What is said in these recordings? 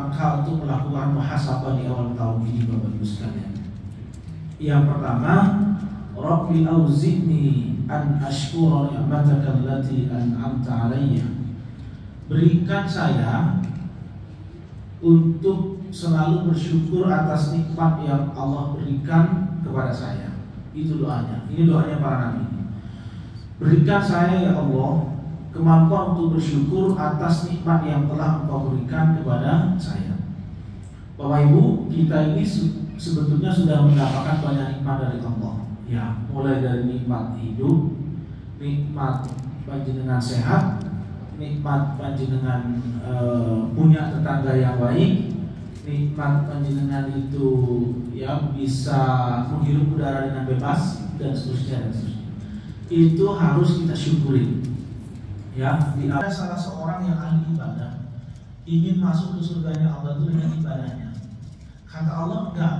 Maka untuk melakukan muhasabah di awal tahun ini Bapak Ibu sekalian. Yang pertama, Rabbi auzi'ni an ashkura ni'mataka allati an'amta 'alayya. Berikan saya untuk selalu bersyukur atas nikmat yang Allah berikan kepada saya. Itu doanya. Ini doanya para nabi. Berikan saya ya Allah kemampuan untuk bersyukur atas nikmat yang telah Engkau berikan kepada saya. Bapak Ibu, kita ini sebetulnya sudah mendapatkan banyak nikmat dari Allah. Ya, mulai dari nikmat hidup, nikmat panjenengan sehat, nikmat panjenengan punya tetangga yang baik, nikmat panjenengan itu ya bisa menghirup udara dengan bebas dan seterusnya. Itu harus kita syukuri. Ya, ada salah seorang yang ahli ibadah ingin masuk ke surganya Allah itu dengan ibadahnya. Kata Allah enggak,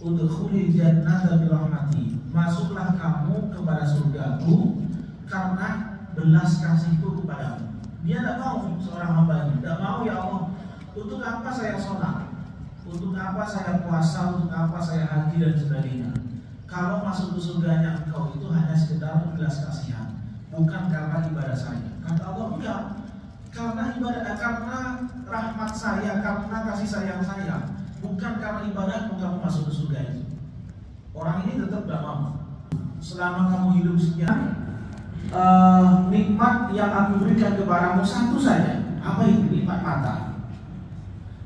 udkhulil jannata bi rahmati, masuklah kamu kepada surgaku karena belas kasihku kepadamu. Dia tidak mau seorang hamba ini, tidak mau ya Allah. Untuk apa saya sholat? Untuk apa saya puasa? Untuk apa saya haji dan sebagainya? Kalau masuk ke surganya engkau itu hanya sekedar belas kasihan, bukan karena ibadah saya. Kata Allah enggak, karena ibadah, karena rahmat saya, karena kasih sayang saya, bukan karena ibadahmu kamu masuk ke surga itu. Orang ini tetap gak mau. Selama kamu hidup sekian, nikmat yang aku berikan kepadamu satu saja. Apa itu? Nikmat mata.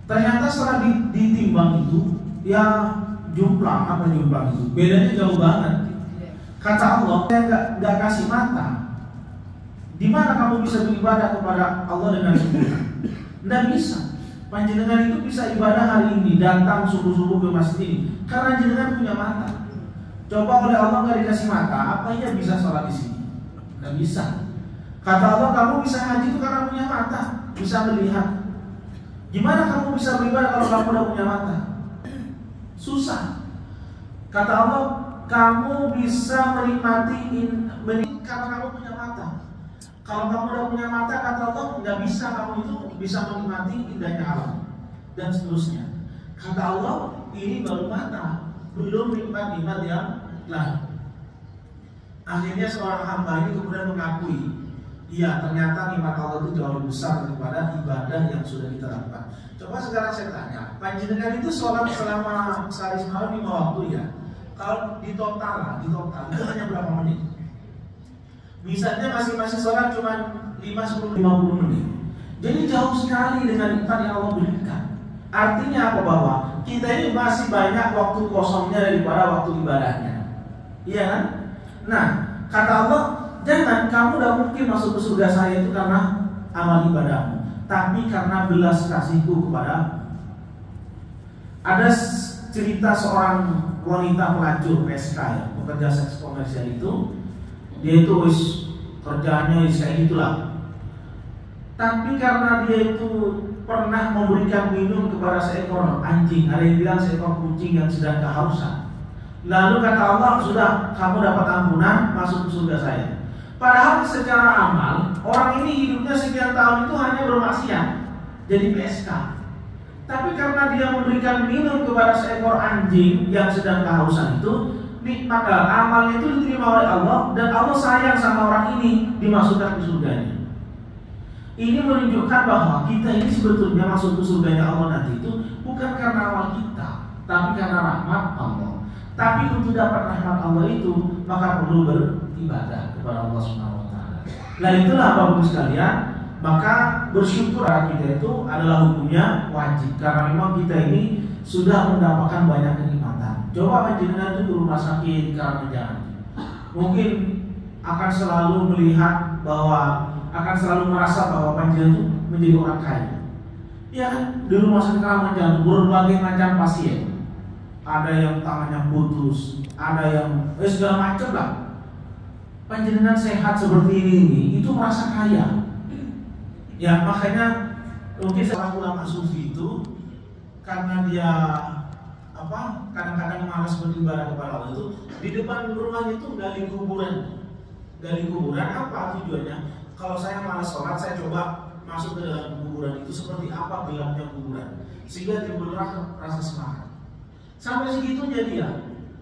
Ternyata setelah ditimbang itu, ya jomplang, apa jomplang itu? Bedanya jauh banget. Kata Allah, saya nggak kasih mata. Di mana kamu bisa beribadah kepada Allah dengan sempurna? Nggak bisa. Panjenengan itu bisa ibadah hari ini, datang subuh-subuh ke masjid ini karena jenengan punya mata. Coba oleh Allah nggak dikasih mata, apa ia bisa sholat di sini? Nggak bisa. Kata Allah, kamu bisa haji itu karena punya mata, bisa melihat. Gimana kamu bisa beribadah kalau kamu udah punya mata? Susah. Kata Allah, kamu bisa menikmati karena kamu punya mata. Kalau kamu udah punya mata, kata Allah, nggak bisa kamu itu bisa menikmati indahnya alam dan seterusnya. Kata Allah, ini baru mata, belum nikmat-nikmat yang lain. Akhirnya seorang hamba ini kemudian mengakui, iya ternyata nikmat Allah itu jauh lebih besar daripada ibadah yang sudah kita lakukan. Coba sekarang saya tanya, panjenengan itu sholat selama sehari semalam 5 waktu ya? Kalau di total itu hanya berapa menit? Misalnya masing-masing sholat cuma 5, 10, 50 menit. Jadi jauh sekali dengan nikmat yang Allah berikan. Artinya apa Bapak? Kita ini masih banyak waktu kosongnya daripada waktu ibadahnya. Iya kan? Nah, kata Allah, jangan kamu udah mungkin masuk ke surga saya itu karena amal ibadahmu, tapi karena belas kasihku kepada. Ada cerita seorang wanita pelacur PSK ya, pekerja seks komersial itu. Dia itu kerjaannya kayak gitulah. Tapi karena dia itu pernah memberikan minum kepada seekor anjing, ada yang bilang seekor kucing yang sedang kehausan. Lalu kata Allah, sudah kamu dapat ampunan, masuk ke surga saya. Padahal secara amal, orang ini hidupnya sekian tahun itu hanya bermaksiat, jadi PSK. Tapi karena dia memberikan minum kepada seekor anjing yang sedang kehausan itu, nikmat amalnya itu diterima oleh Allah dan Allah sayang sama orang ini, dimasukkan ke surganya. Ini menunjukkan bahwa kita ini sebetulnya masuk ke surganya Allah nanti itu bukan karena amal kita, tapi karena rahmat Allah. Tapi untuk dapat rahmat Allah itu maka perlu beribadah kepada Allah Subhanahu wa taala. Nah, itulah Bapak Ibu sekalian, maka bersyukur kita itu adalah hukumnya wajib karena memang kita ini sudah mendapatkan banyak kenikmatan. Coba panjenengan itu di rumah sakit karena jalan, mungkin akan selalu melihat bahwa akan selalu merasa bahwa panjenengan itu menjadi orang kaya. Ya kan? Di rumah sakit karena jalan berbagai macam pasien. Ada yang tangannya putus, ada yang segala macam lah. Panjenengan sehat seperti ini itu merasa kaya. Ya makanya mungkin seorang ulama sufi itu karena dia kadang-kadang malas beribadah kepada Allah itu di depan rumahnya itu gali kuburan. Gali kuburan apa tujuannya? Kalau saya malas sholat, saya coba masuk ke dalam kuburan itu seperti apa gelapnya kuburan. sehingga timbullah rasa semangat. Sampai segitunya dia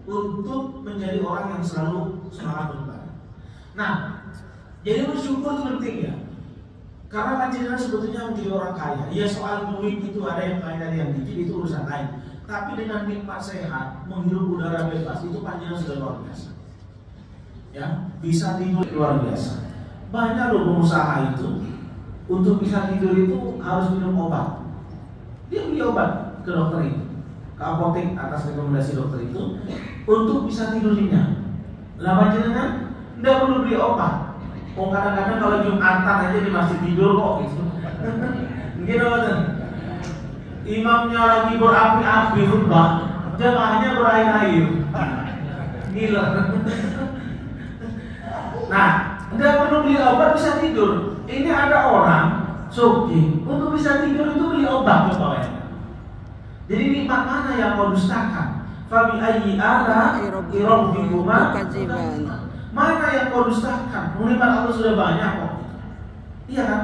untuk menjadi orang yang selalu semangat beribadah. Nah, jadi bersyukur itu penting ya. Karena panjenengan sebetulnya menjadi orang kaya. Ya soal duit itu ada yang kaya dan yang dikit itu urusan lain. Tapi dengan nikmat sehat, menghirup udara bebas itu panjenengan sudah luar biasa. Ya, bisa tidur luar biasa. Banyak loh pengusaha itu untuk bisa tidur itu harus minum obat. Dia beli obat ke dokter itu, ke apotek atas rekomendasi dokter itu untuk bisa tidur nyenyak. Lah panjenengan tidak perlu beli obat. Oh kadang-kadang kalau Jumatan aja di masjid tidur kok gitu. Gitu betul. Imamnya lagi berapi-api khutbah, jamaahnya berair-air. Gila. Nah, tidak perlu beli obat bisa tidur. Ini ada orang suki untuk bisa tidur itu beli obat coba ya. Jadi nikmat mana yang mau dustakan? Fabi ayyi ala rabbikuma tukadziban. Mana yang kau dustakan? Nikmat Allah sudah banyak kok. Iya kan?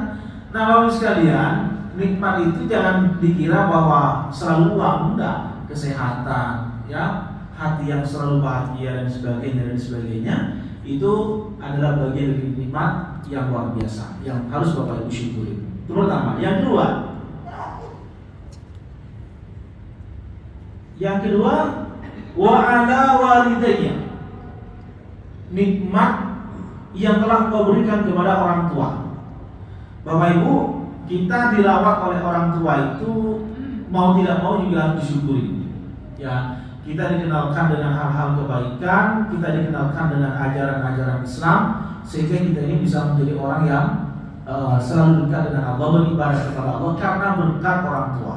Nah, Bapak sekalian, nikmat itu jangan dikira bahwa selalu uang, enggak. Kesehatan, ya, hati yang selalu bahagia dan sebagainya, itu adalah bagian dari nikmat yang luar biasa yang harus Bapak Ibu syukuri. Itu pertama. Yang kedua, wa ala walidayya. Nikmat yang telah kau berikan kepada orang tua. Bapak Ibu, kita dirawat oleh orang tua itu mau tidak mau juga harus disyukuri. Ya, kita dikenalkan dengan hal-hal kebaikan, kita dikenalkan dengan ajaran-ajaran Islam, sehingga kita ini bisa menjadi orang yang selalu dekat dengan Allah, beribadah kepada Allah karena berkat orang tua.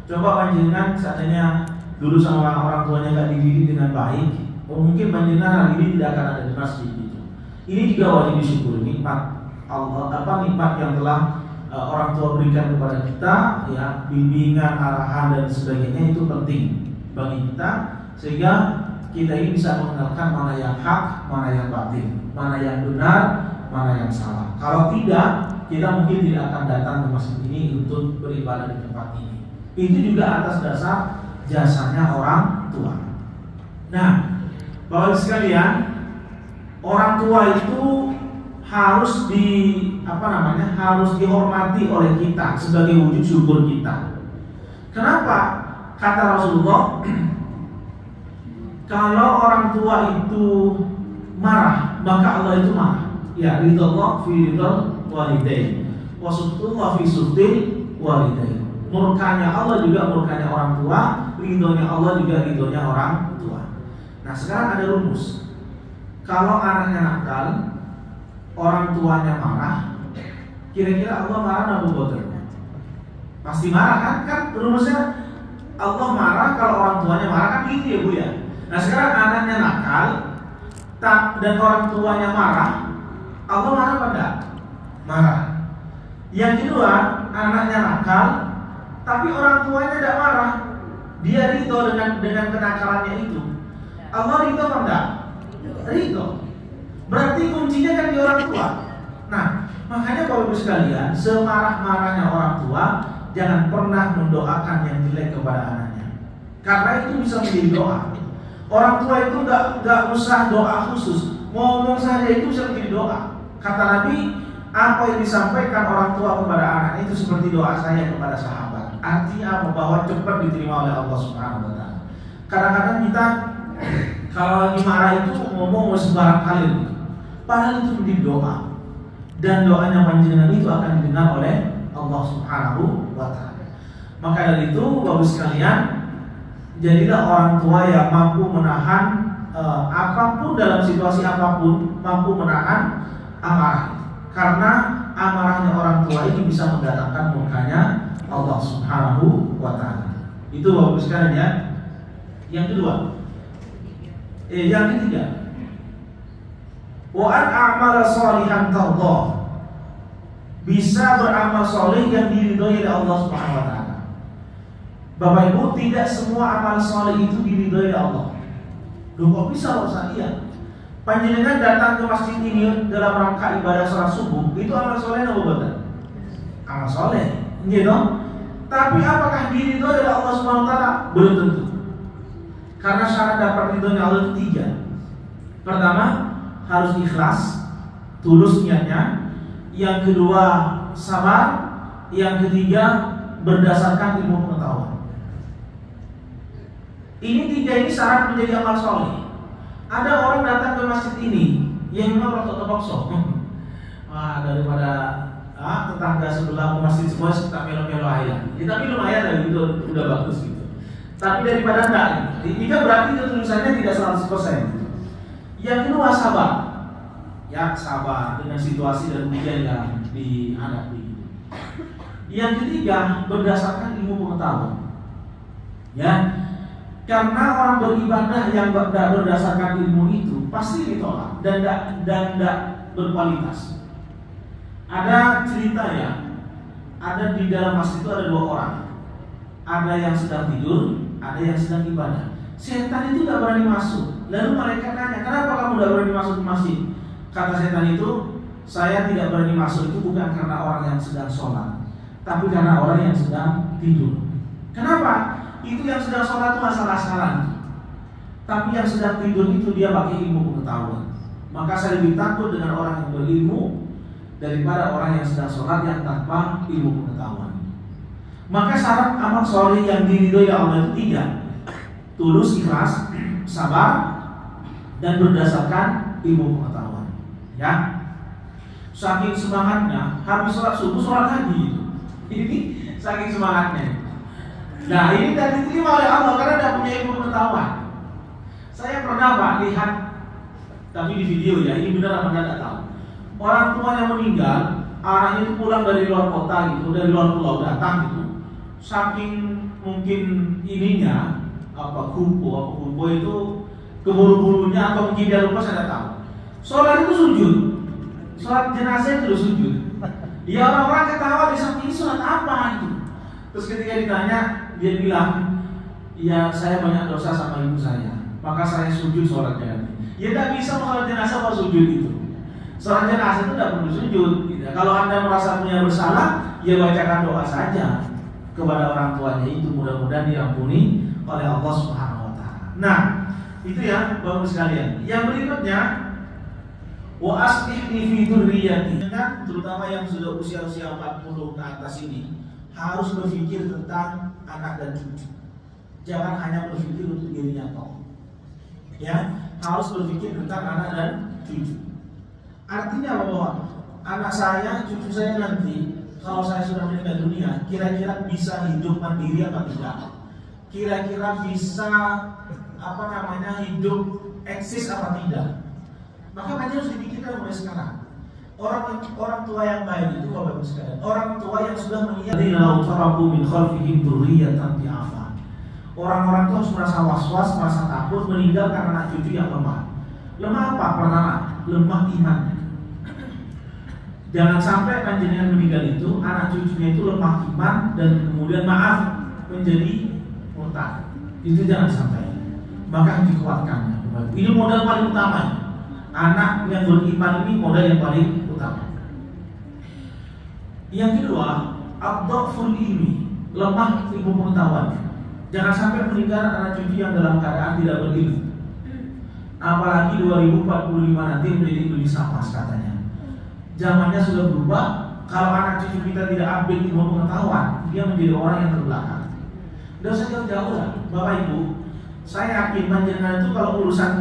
Coba panjenengan seandainya dulu sama orang tuanya nggak dididik dengan baik, mungkin panjenengan hari ini tidak akan ada di masjid gitu. Ini juga wajib disyukuri nikmat Allah, nikmat yang telah orang tua berikan kepada kita, ya, bimbingan, arahan dan sebagainya itu penting bagi kita sehingga kita ini bisa mengenalkan mana yang hak, mana yang batil, mana yang benar, mana yang salah. Kalau tidak, kita mungkin tidak akan datang ke masjid ini untuk beribadah di tempat ini. Itu juga atas dasar jasanya orang tua. Nah, Bapak sekalian, orang tua itu harus harus dihormati oleh kita sebagai wujud syukur kita. Kenapa? Kata Rasulullah, kalau orang tua itu marah, maka Allah itu marah. Ya, ridallah fi ridal walidain, wa sutullah fi sutil walidain. Murkanya Allah juga murkanya orang tua, ridhonya Allah juga ridhonya orang tua. Nah, sekarang ada rumus. Kalau anaknya nakal, orang tuanya marah, kira-kira Allah marah atau bodoh? Pasti marah kan? Kan rumusnya Allah marah kalau orang tuanya marah kan gitu ya Bu ya. Nah, sekarang anaknya nakal dan orang tuanya marah, Allah marah apa enggak? Marah. Yang kedua, anaknya nakal tapi orang tuanya tidak marah, dia ridho dengan kenakalannya itu. Allah ridho apa enggak? Ridho. Berarti kuncinya kan di orang tua. Nah, makanya Bapak Ibu sekalian, semarah-marahnya orang tua, jangan pernah mendoakan yang jelek kepada anaknya, karena itu bisa menjadi doa. Orang tua itu nggak usah doa khusus, ngomong saja itu bisa menjadi doa. Kata Nabi, apa yang disampaikan orang tua kepada anaknya itu seperti doa saya kepada sahabat. Artinya apa? Bahwa cepat diterima oleh Allah Subhanahu Wa Taala. Kadang-kadang kita kalau lagi marah itu ngomong sembarang kali, padahal itu menjadi doa. Dan doanya panjenengan itu akan didengar oleh Allah Subhanahu Wa Taala. Maka dari itu, Bapak sekalian, jadilah orang tua yang mampu menahan apapun dalam situasi apapun, mampu menahan amarah. Karena amarahnya orang tua ini bisa mendatangkan murkanya Allah Subhanahu Wa Taala. Itu Bapak sekalian ya. Yang kedua, yang ketiga, wa an a'mala sholihan tardha, bisa beramal soleh yang diridhoi oleh Allah Subhanahu Wa Taala. Bapak Ibu, tidak semua amal soleh itu diridhoi oleh Allah. Loh kok bisa Ustaz? Iya. Panjenengan datang ke masjid ini dalam rangka ibadah sholat subuh, itu amal soleh atau bukan? Amal soleh, gitu. Tapi apakah diridhoi oleh Subhanahu wa taala? Belum tentu. Karena syarat dapat ridhonya Allah itu 3. Pertama, harus ikhlas, tulus niatnya. Yang kedua, sabar. Yang ketiga, berdasarkan ilmu pengetahuan. Ini 3 ini syarat menjadi amal soleh. Ada orang datang ke masjid ini yang memang ortodoks. Daripada tetangga sebelah masjid semua kita melo-melo ayam. Tapi lumayan lah itu udah bagus gitu. Tapi daripada enggak, ini kan berarti ketulusannya tidak 100%. Yang kedua, sabar. Ya, sabar dengan situasi dan ujian yang dihadapi. Yang ketiga, berdasarkan ilmu pengetahuan. Ya, karena orang beribadah yang berdasarkan ilmu itu pasti ditolak dan tidak berkualitas. Ada cerita ya, ada di dalam masjid itu ada 2 orang. Ada yang sedang tidur, ada yang sedang ibadah. Setan itu tidak berani masuk. Lalu mereka tanya, kenapa kamu tidak berani masuk ke masjid? Kata setan itu, saya tidak berani masuk itu bukan karena orang yang sedang sholat, tapi karena orang yang sedang tidur. Kenapa? Itu yang sedang sholat itu asal-asalan, tapi yang sedang tidur itu dia pakai ilmu pengetahuan. Maka saya lebih takut dengan orang yang berilmu daripada orang yang sedang sholat yang tanpa ilmu pengetahuan. Maka syarat amal soleh yang diridhoi Allah itu 3: tulus, ikhlas, sabar, dan berdasarkan ilmu pengetahuan. Ya, saking semangatnya habis sholat subuh sholat lagi. Ini saking semangatnya. Nah, ini dan diterima oleh Allah karena tidak punya ilmu pengetahuan. Saya pernah Pak lihat, tapi di video ya, ini benar apa tidak tahu. Orang tuanya meninggal, anaknya itu pulang dari luar kota gitu, dari luar pulau datang gitu. Saking mungkin ininya kupo itu keburu-burunya atau mungkin dia lupa, saya tidak tahu. Sholat itu sujud, sholat jenazah itu sujud. Ya orang-orang ketawa di samping sholat apa itu. Terus ketika ditanya, dia bilang, ya saya banyak dosa sama ibu saya, maka saya sujud sholatnya. Ya tidak bisa sholat jenazah mau sujud itu. Sholat jenazah itu tidak perlu sujud. Kalau Anda merasa punya bersalah, ya bacakan doa saja kepada orang tuanya itu, mudah-mudahan diampuni oleh Allah Subhanahu wa taala. Nah, itu ya Bapak sekalian. Yang berikutnya, wa aslihni fi dzurriyyati. Terutama yang sudah usia-usia 40 ke atas ini harus berpikir tentang anak dan cucu. Jangan hanya berpikir untuk dirinya toh. Ya, harus berpikir tentang anak dan cucu. Artinya bahwa anak saya, cucu saya nanti kalau saya sudah meninggal dunia, kira-kira bisa hidup mandiri apa tidak? Kira-kira bisa hidup eksis apa tidak? Maka harus dipikirkan mulai sekarang. Orang tua yang baik itu Bapak Ibu sekalian, orang tua yang sudah mengingat orang-orang itu harus merasa was-was, merasa takut meninggal karena anak cucu yang lemah. Lemah apa? Pertama, lemah iman. Jangan sampai panjenengan meninggal itu anak cucunya itu lemah iman dan kemudian menjadi murtad. Itu jangan sampai. Maka dikuatkan. Ini modal paling utama. Anak yang beriman ini modal yang paling utama. Yang kedua, ad-dhaful ilmi, lemah ilmu pengetahuan. Jangan sampai meninggal anak cucu yang dalam keadaan tidak berilmu. Apalagi 2045 nanti menjadi Indonesia emas katanya. Zamannya sudah berubah. Kalau anak cucu kita tidak update ilmu pengetahuan, dia menjadi orang yang terbelakang. Tidak usah jauh-jauh lah, Bapak Ibu. Saya yakin panjenengan itu kalau urusan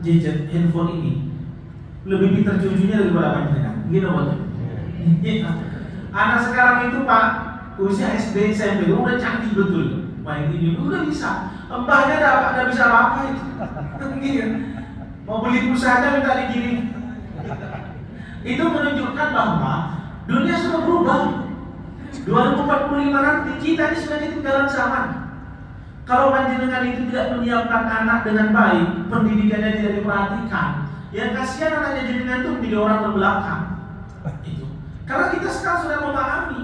gadget handphone ini lebih pintar cucunya daripada panjenengan. Gitu Pak. Anak sekarang itu Pak, usia SD SMP udah canggih betul. Main ini udah bisa. Mbahnya tidak bisa apa-apa itu. Mau beli pulsa aja minta dikirim. Itu menunjukkan bahwa dunia sudah berubah. 2045 nanti kita ini sudah ketinggalan zaman. Kalau panjenengan itu tidak menyiapkan anak dengan baik, pendidikannya tidak diperhatikan, yang kasihan anaknya jenengan itu menjadi orang terbelakang. Itu. Karena kita sekarang sudah memahami,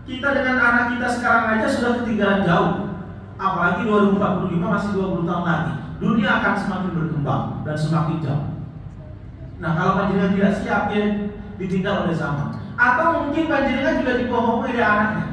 kita dengan anak kita sekarang aja sudah ketinggalan jauh. Apalagi 2045 masih 20 tahun lagi. Dunia akan semakin berkembang dan semakin jauh. Nah, kalau panjenengan tidak siap, ya ditinggal oleh zaman. Atau mungkin panjenengan juga dibohongi oleh anaknya.